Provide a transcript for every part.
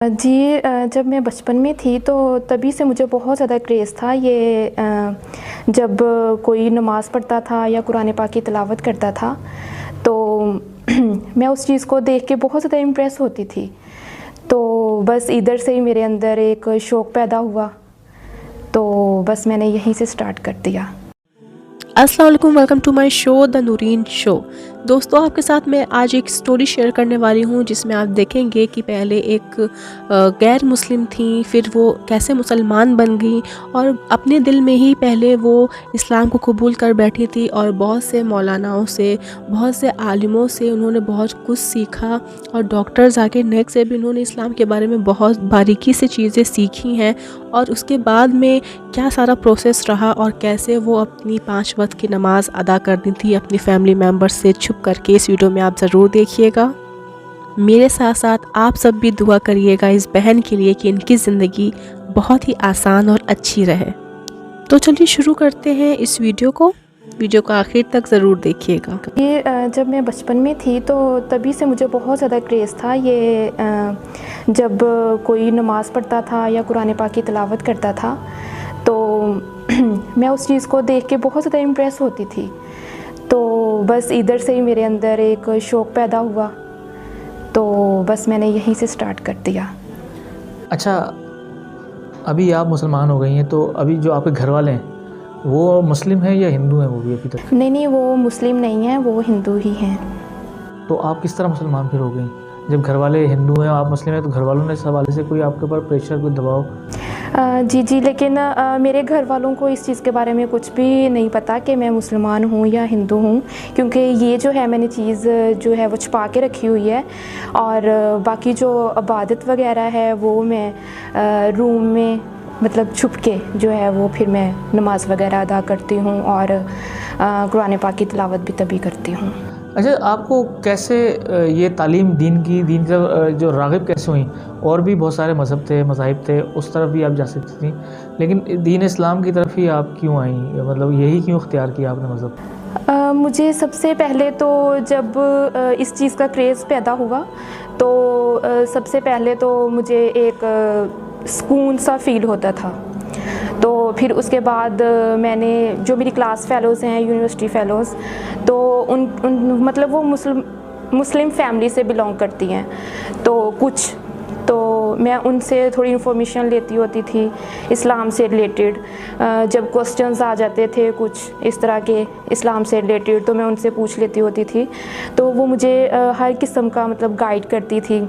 جی جب میں بچپن میں تھی تو تبھی سے مجھے بہت زیادہ کریز تھا یہ جب کوئی نماز پڑھتا تھا یا قرآن پاک کی تلاوت کرتا تھا تو میں اس چیز کو دیکھ کے بہت زیادہ امپریس ہوتی تھی. تو بس ادھر سے ہی میرے اندر ایک شوق پیدا ہوا تو بس میں نے یہیں سے سٹارٹ کر دیا. السلام علیکم، ویلکم ٹو مائی شو دا نورین شو. دوستو، آپ کے ساتھ میں آج ایک سٹوری شیئر کرنے والی ہوں جس میں آپ دیکھیں گے کہ پہلے ایک غیر مسلم تھیں، پھر وہ کیسے مسلمان بن گئیں اور اپنے دل میں ہی پہلے وہ اسلام کو قبول کر بیٹھی تھی اور بہت سے مولاناؤں سے، بہت سے عالموں سے انہوں نے بہت کچھ سیکھا اور ڈاکٹر ذاکر نائک سے بھی انہوں نے اسلام کے بارے میں بہت باریکی سے چیزیں سیکھی ہیں. اور اس کے بعد میں کیا سارا پروسیس رہا اور کیسے وہ اپنی 5 وقت کی نماز ادا کرنی تھی اپنی فیملی ممبرز سے چھپ کر کے، اس ویڈیو میں آپ ضرور دیکھیے گا. میرے ساتھ ساتھ آپ سب بھی دعا کریے گا اس بہن کے لیے کہ ان کی زندگی بہت ہی آسان اور اچھی رہے. تو چلیے شروع کرتے ہیں اس ویڈیو کو آخر تک ضرور دیکھیے گا. یہ جب میں بچپن میں تھی تو تبھی سے مجھے بہت زیادہ کریز تھا یہ جب کوئی نماز پڑھتا تھا یا قرآن پاک کی تلاوت کرتا تھا تو میں اس چیز کو دیکھ کے بہت زیادہ امپریس ہوتی تھی. تو بس ادھر سے ہی میرے اندر ایک شوق پیدا ہوا تو بس میں نے یہیں سے سٹارٹ کر دیا. اچھا، ابھی آپ مسلمان ہو گئی ہیں تو ابھی جو آپ کے گھر والے ہیں وہ مسلم ہیں یا ہندو ہیں؟ وہ بھی ابھی تک نہیں، وہ مسلم نہیں ہیں، وہ ہندو ہی ہیں. تو آپ کس طرح مسلمان پھر ہو گئیں؟ جب گھر والے ہندو ہیں آپ مسلم ہیں تو گھر والوں نے اس حوالے سے کوئی آپ کے اوپر پریشر، کوئی دباؤ؟ جی لیکن میرے گھر والوں کو اس چیز کے بارے میں کچھ بھی نہیں پتہ کہ میں مسلمان ہوں یا ہندو ہوں، کیونکہ یہ جو ہے میں نے چیز جو ہے وہ چھپا کے رکھی ہوئی ہے. اور باقی جو عبادت وغیرہ ہے وہ میں روم میں مطلب چھپ کے جو ہے وہ پھر میں نماز وغیرہ ادا کرتی ہوں اور قرآن پاک کی تلاوت بھی تبھی کرتی ہوں. اچھا، آپ کو کیسے یہ تعلیم دین کی جو راغب کیسے ہوئیں؟ اور بھی بہت سارے مذاہب تھے، اس طرف بھی آپ جا سکتی تھیں، لیکن دین اسلام کی طرف ہی آپ کیوں آئیں؟ مطلب یہی کیوں اختیار کیا آپ نے مذہب؟ مجھے سب سے پہلے تو جب اس چیز کا کریز پیدا ہوا تو سب سے پہلے تو مجھے ایک سکون سا فیل ہوتا تھا. تو پھر اس کے بعد میں نے جو میری کلاس فیلوز ہیں، یونیورسٹی فیلوز، تو ان مطلب وہ مسلم فیملی سے بلانگ کرتی ہیں تو میں ان سے تھوڑی انفارمیشن لیتی ہوتی تھی اسلام سے ریلیٹڈ. جب کوسچنز آ جاتے تھے کچھ اس طرح کے اسلام سے ریلیٹڈ تو میں ان سے پوچھ لیتی ہوتی تھی، تو وہ مجھے ہر قسم کا مطلب گائیڈ کرتی تھی.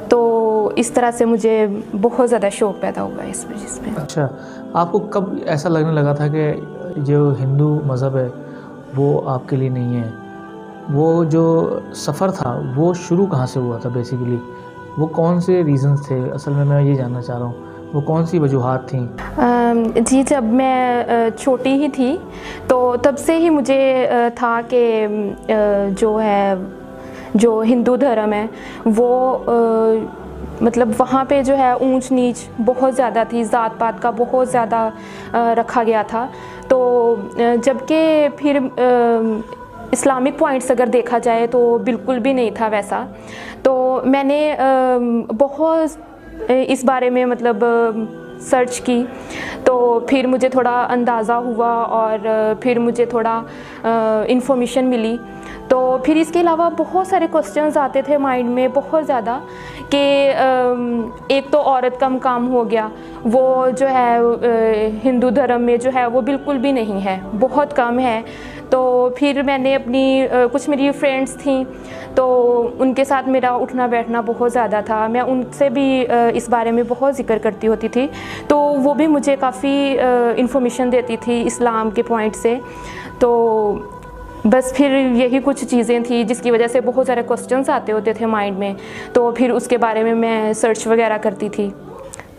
تو اس طرح سے مجھے بہت زیادہ شوق پیدا ہوا اس وجہ سے. اچھا، آپ کو کب ایسا لگنے لگا تھا کہ جو ہندو مذہب ہے وہ آپ کے لیے نہیں ہے؟ وہ جو سفر تھا وہ شروع کہاں سے ہوا تھا بیسیکلی؟ وہ کون سے ریزنز تھے؟ اصل میں یہ جاننا چاہ رہا ہوں وہ کون سی وجوہات تھیں؟ جی جب میں چھوٹی ہی تھی تو تب سے ہی مجھے تھا کہ جو ہندو دھرم ہے وہ مطلب وہاں پہ جو ہے اونچ نیچ بہت زیادہ تھی، ذات پات کا بہت زیادہ رکھا گیا تھا. تو جب کہ پھر اسلامک پوائنٹس اگر دیکھا جائے تو بالکل بھی نہیں تھا ویسا. تو میں نے بہت اس بارے میں مطلب سرچ کی تو پھر مجھے تھوڑا اندازہ ہوا اور پھر مجھے تھوڑا انفارمیشن ملی. تو پھر اس کے علاوہ بہت سارے کوسچنز آتے تھے مائنڈ میں بہت زیادہ کہ ایک تو عورت کا مقام ہو گیا، وہ جو ہے ہندو دھرم میں جو ہے وہ بالکل بھی نہیں ہے، بہت کم ہے. تو پھر میں نے اپنی کچھ میری فرینڈس تھیں تو ان کے ساتھ میرا اٹھنا بیٹھنا بہت زیادہ تھا، میں ان سے بھی اس بارے میں بہت ذکر کرتی ہوتی تھی تو وہ بھی مجھے کافی انفارمیشن دیتی تھی اسلام کے پوائنٹ سے. تو بس پھر یہی کچھ چیزیں تھیں جس کی وجہ سے بہت سارے کوسچنس آتے ہوتے تھے مائنڈ میں، تو پھر اس کے بارے میں میں سرچ وغیرہ کرتی تھی.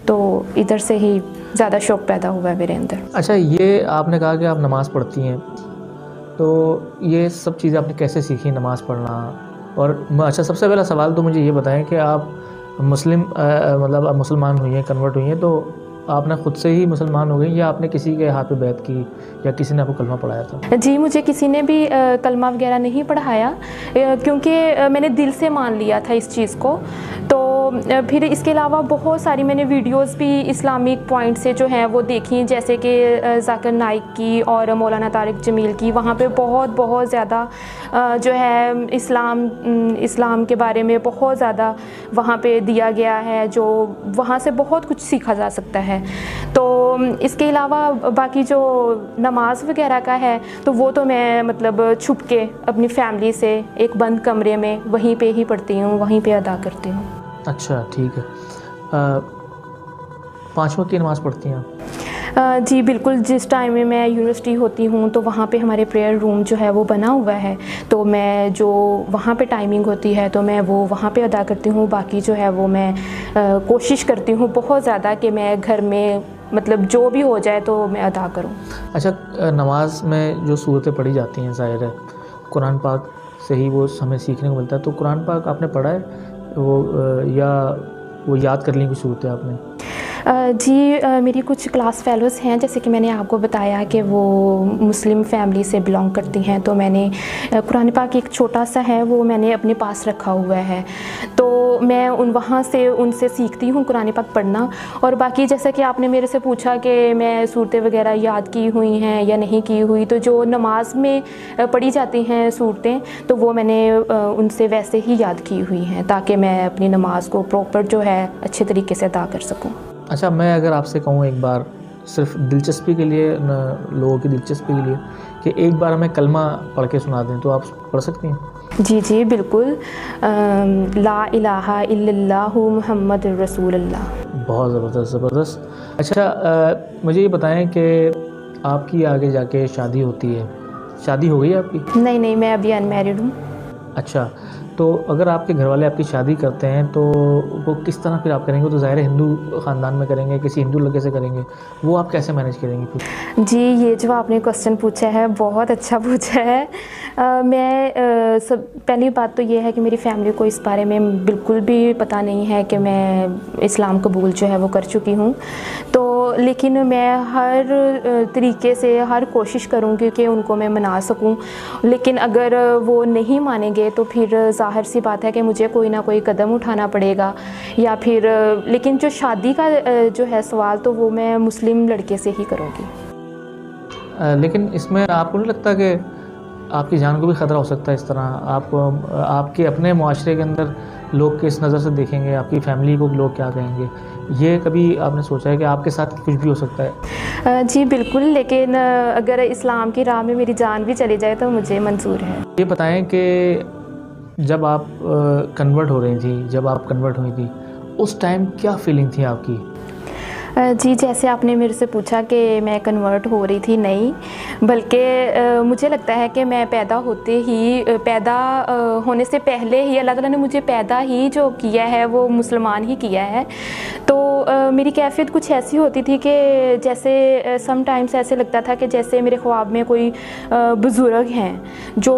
تو ادھر سے ہی زیادہ شوق پیدا ہوا ہے میرے اندر. اچھا، یہ آپ نے کہا کہ آپ نماز پڑھتی ہیں، تو یہ سب چیزیں آپ نے کیسے سیکھی نماز پڑھنا؟ اور اچھا، سب سے پہلا سوال تو مجھے یہ بتائیں کہ آپ مطلب آپ مسلمان ہوئی ہیں، کنورٹ ہوئی ہیں، تو آپ نے خود سے ہی مسلمان ہو گئی یا آپ نے کسی کے ہاتھ پہ بیعت کی یا کسی نے آپ کو کلمہ پڑھایا تھا؟ جی مجھے کسی نے بھی کلمہ وغیرہ نہیں پڑھایا کیونکہ میں نے دل سے مان لیا تھا اس چیز کو. تو پھر اس کے علاوہ بہت ساری میں نے ویڈیوز بھی اسلامک پوائنٹ سے جو ہیں وہ دیکھی، جیسے کہ ذاکر نائک کی اور مولانا طارق جمیل کی. وہاں پہ بہت زیادہ جو ہے اسلام کے بارے میں بہت زیادہ وہاں پہ دیا گیا ہے، جو وہاں سے بہت کچھ سیکھا جا سکتا ہے. تو اس کے علاوہ باقی جو نماز وغیرہ کا ہے تو وہ تو میں مطلب چھپ کے اپنی فیملی سے ایک بند کمرے میں وہیں پہ ہی پڑھتی ہوں، وہیں پہ ادا کرتی ہوں. اچھا ٹھیک ہے. 5 وقت کی نماز پڑھتی ہیں آپ؟ جی بالکل. جس ٹائم میں یونیورسٹی ہوتی ہوں تو وہاں پہ ہمارے پریئر روم جو ہے وہ بنا ہوا ہے، تو میں جو وہاں پہ ٹائمنگ ہوتی ہے تو میں وہ وہاں پہ ادا کرتی ہوں. باقی جو ہے وہ میں کوشش کرتی ہوں بہت زیادہ کہ میں گھر میں مطلب جو بھی ہو جائے تو میں ادا کروں. اچھا، نماز میں جو صورتیں پڑھی جاتی ہیں ظاہر ہے قرآن پاک سے ہی وہ ہمیں سیکھنے کو ملتا ہے، تو قرآن پاک آپ نے پڑھا ہے وہ یا وہ یاد کر لیں کوئی صورتیں آپ نے؟ جی میری کچھ کلاس فیلوز ہیں، جیسے کہ میں نے آپ کو بتایا کہ وہ مسلم فیملی سے بلانگ کرتی ہیں، تو میں نے قرآن پاک ایک چھوٹا سا ہے وہ میں نے اپنے پاس رکھا ہوا ہے، تو میں وہاں سے ان سے سیکھتی ہوں قرآن پاک پڑھنا. اور باقی جیسا کہ آپ نے میرے سے پوچھا کہ میں صورتیں وغیرہ یاد کی ہوئی ہیں یا نہیں کی ہوئی، تو جو نماز میں پڑھی جاتی ہیں صورتیں تو وہ میں نے ان سے ویسے ہی یاد کی ہوئی ہیں تاکہ میں اپنی نماز کو پراپر جو ہے اچھے طریقے سے ادا کر سکوں. اچھا، میں اگر آپ سے کہوں ایک بار صرف دلچسپی کے لیے، لوگوں کی دلچسپی کے لیے، کہ ایک بار ہمیں کلمہ پڑھ کے سنا دیں تو آپ پڑھ سکتی ہیں؟ جی بالکل. لا الہ الا اللہ محمد رسول اللہ. بہت زبردست. اچھا، مجھے یہ بتائیں کہ آپ کی آگے جا کے شادی ہوتی ہے، شادی ہو گئی ہے آپ کی؟ نہیں، میں ابھی ان میرڈ ہوں. اچھا، تو اگر آپ کے گھر والے آپ کی شادی کرتے ہیں تو وہ کس طرح پھر آپ کریں گے؟ وہ تو ظاہر ہے ہندو خاندان میں کریں گے، کسی ہندو لڑکے سے کریں گے، وہ آپ کیسے مینیج کریں گے پھر؟ جی یہ جو آپ نے کوسچن پوچھا ہے بہت اچھا پوچھا ہے. میں پہلی بات تو یہ ہے کہ میری فیملی کو اس بارے میں بالکل بھی پتہ نہیں ہے کہ میں اسلام قبول جو ہے وہ کر چکی ہوں، تو لیکن میں ہر طریقے سے ہر کوشش کروں گی کہ ان کو میں منا سکوں. لیکن اگر وہ نہیں مانیں گے تو پھر ظاہر سی بات ہے کہ مجھے کوئی نہ کوئی قدم اٹھانا پڑے گا، یا پھر لیکن جو شادی کا جو ہے سوال تو وہ میں مسلم لڑکے سے ہی کروں گی. لیکن اس میں آپ کو نہیں لگتا کہ آپ کی جان کو بھی خطرہ ہو سکتا ہے اس طرح؟ آپ کے اپنے معاشرے کے اندر لوگ کس نظر سے دیکھیں گے، آپ کی فیملی کو لوگ کیا کہیں گے؟ یہ کبھی آپ نے سوچا ہے کہ آپ کے ساتھ کچھ بھی ہو سکتا ہے؟ جی بالکل. لیکن اگر اسلام کی راہ میں میری جان بھی چلی جائے تو مجھے منظور ہے. یہ بتائیں کہ جب آپ کنورٹ ہو رہی تھی، جب آپ کنورٹ ہوئی تھی، اس ٹائم کیا فیلنگ تھی آپ کی؟ جی جیسے آپ نے میرے سے پوچھا کہ میں کنورٹ ہو رہی تھی، نہیں، بلکہ مجھے لگتا ہے کہ میں پیدا ہونے سے پہلے ہی اللہ تعالیٰ نے مجھے پیدا ہی جو کیا ہے وہ مسلمان ہی کیا ہے. تو میری کیفیت کچھ ایسی ہوتی تھی کہ جیسے سم ٹائمز ایسے لگتا تھا کہ جیسے میرے خواب میں کوئی بزرگ ہیں جو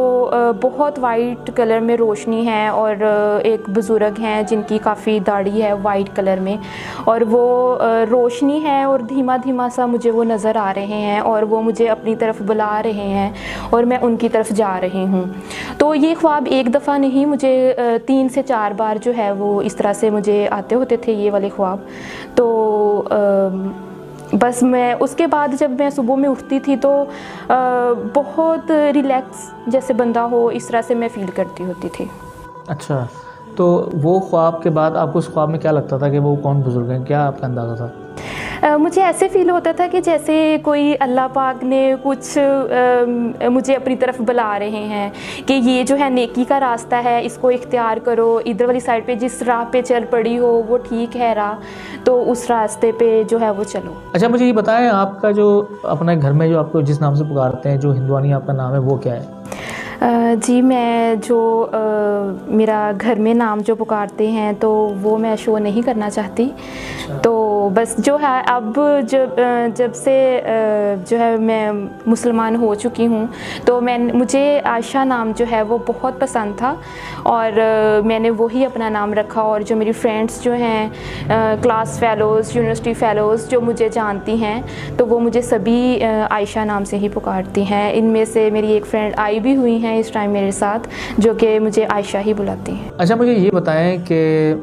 بہت وائٹ کلر میں روشنی ہے، اور ایک بزرگ ہیں جن کی کافی داڑھی ہے وائٹ کلر میں، اور وہ روشنی ہے اور دھیما دھیما سا مجھے وہ نظر آ رہے ہیں، اور وہ مجھے اپنی طرف بلا رہے ہیں اور میں ان کی طرف جا رہی ہوں. تو یہ خواب ایک دفعہ نہیں، مجھے 3 سے 4 بار جو ہے وہ اس طرح سے مجھے آتے ہوتے تھے یہ والے خواب. تو بس میں اس کے بعد جب میں صبح میں اٹھتی تھی تو بہت ریلیکس جیسے بندہ ہو اس طرح سے میں فیل کرتی ہوتی تھی. اچھا، تو وہ خواب کے بعد آپ کو اس خواب میں کیا لگتا تھا کہ وہ کون بزرگ ہیں؟ کیا آپ کا اندازہ تھا؟ مجھے ایسے فیل ہوتا تھا کہ جیسے کوئی اللہ پاک نے کچھ مجھے اپنی طرف بلا رہے ہیں کہ یہ جو ہے نیکی کا راستہ ہے، اس کو اختیار کرو، ادھر والی سائڈ پہ جس راہ پہ چل پڑی ہو وہ ٹھیک ہے راہ، تو اس راستے پہ جو ہے وہ چلو. اچھا، مجھے یہ بتائیں آپ کا جو اپنے گھر میں جو آپ کو جس نام سے پکارتے ہیں، جو ہندوانی آپ کا نام ہے، وہ کیا ہے؟ جی میں جو میرا گھر میں نام جو پکارتے ہیں تو وہ میں شو نہیں کرنا چاہتی. تو بس جو ہے اب جب سے جو ہے میں مسلمان ہو چکی ہوں تو مجھے عائشہ نام جو ہے وہ بہت پسند تھا، اور میں نے وہی اپنا نام رکھا. اور جو میری فرینڈس جو ہیں کلاس فیلوز، یونیورسٹی فیلوز جو مجھے جانتی ہیں تو وہ مجھے سبھی عائشہ نام سے ہی پکارتی ہیں. ان میں سے میری ایک فرینڈ آئی بھی ہوئی ہیں اس ٹائم میرے ساتھ جو کہ مجھے عائشہ ہی بلاتی ہیں. اچھا، مجھے یہ بتائیں کہ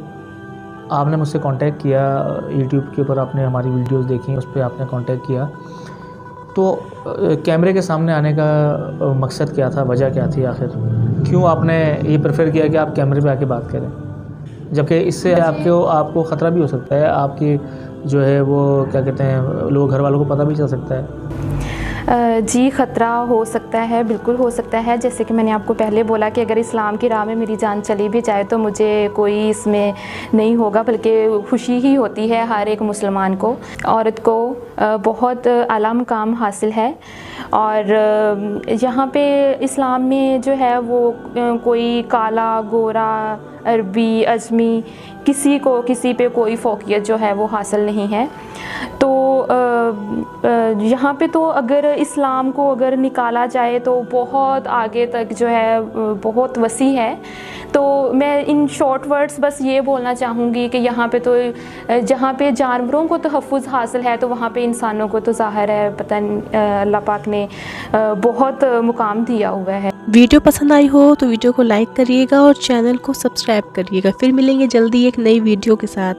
آپ نے مجھ سے کانٹیکٹ کیا یوٹیوب کے اوپر، آپ نے ہماری ویڈیوز دیکھی، اس پہ آپ نے کانٹیکٹ کیا، تو کیمرے کے سامنے آنے کا مقصد کیا تھا، وجہ کیا تھی آخر؟ کیوں آپ نے یہ پریفر کیا کہ آپ کیمرے پہ آ کے بات کریں، جبکہ اس سے آپ کو خطرہ بھی ہو سکتا ہے، آپ کی جو ہے وہ کیا کہتے ہیں لوگ گھر والوں کو پتہ بھی چل سکتا ہے؟ جی خطرہ ہو سکتا ہے، بالکل ہو سکتا ہے. جیسے کہ میں نے آپ کو پہلے بولا کہ اگر اسلام کی راہ میں میری جان چلی بھی جائے تو مجھے کوئی اس میں نہیں ہوگا، بلکہ خوشی ہی ہوتی ہے ہر ایک مسلمان کو. عورت کو بہت اعلیٰ مقام حاصل ہے، اور یہاں پہ اسلام میں جو ہے وہ کوئی کالا گورا عربی اجمی کسی پہ کوئی فوقیت جو ہے وہ حاصل نہیں ہے. تو یہاں پہ تو اگر اسلام کو اگر نکالا جائے تو بہت آگے تک جو ہے بہت وسیع ہے. تو میں ان شارٹ ورڈز بس یہ بولنا چاہوں گی کہ یہاں پہ تو جہاں پہ جانوروں کو تحفظ حاصل ہے تو وہاں پہ انسانوں کو تو ظاہر ہے پتہ اللہ پاک نے بہت مقام دیا ہوا ہے. ویڈیو پسند آئی ہو تو ویڈیو کو لائک کریے گا اور چینل کو سبسکرائب کریے گا. پھر ملیں گے جلدی ایک نئی ویڈیو کے ساتھ.